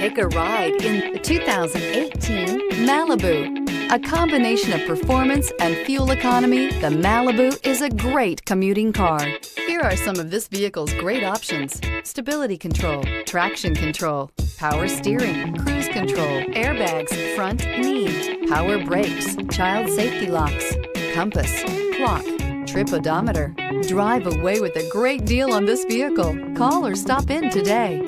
Take a ride in the 2018 Malibu. A combination of performance and fuel economy, the Malibu is a great commuting car. Here are some of this vehicle's great options: stability control, traction control, power steering, cruise control, airbags, front knee, power brakes, child safety locks, compass, clock, trip odometer. Drive away with a great deal on this vehicle. Call or stop in today.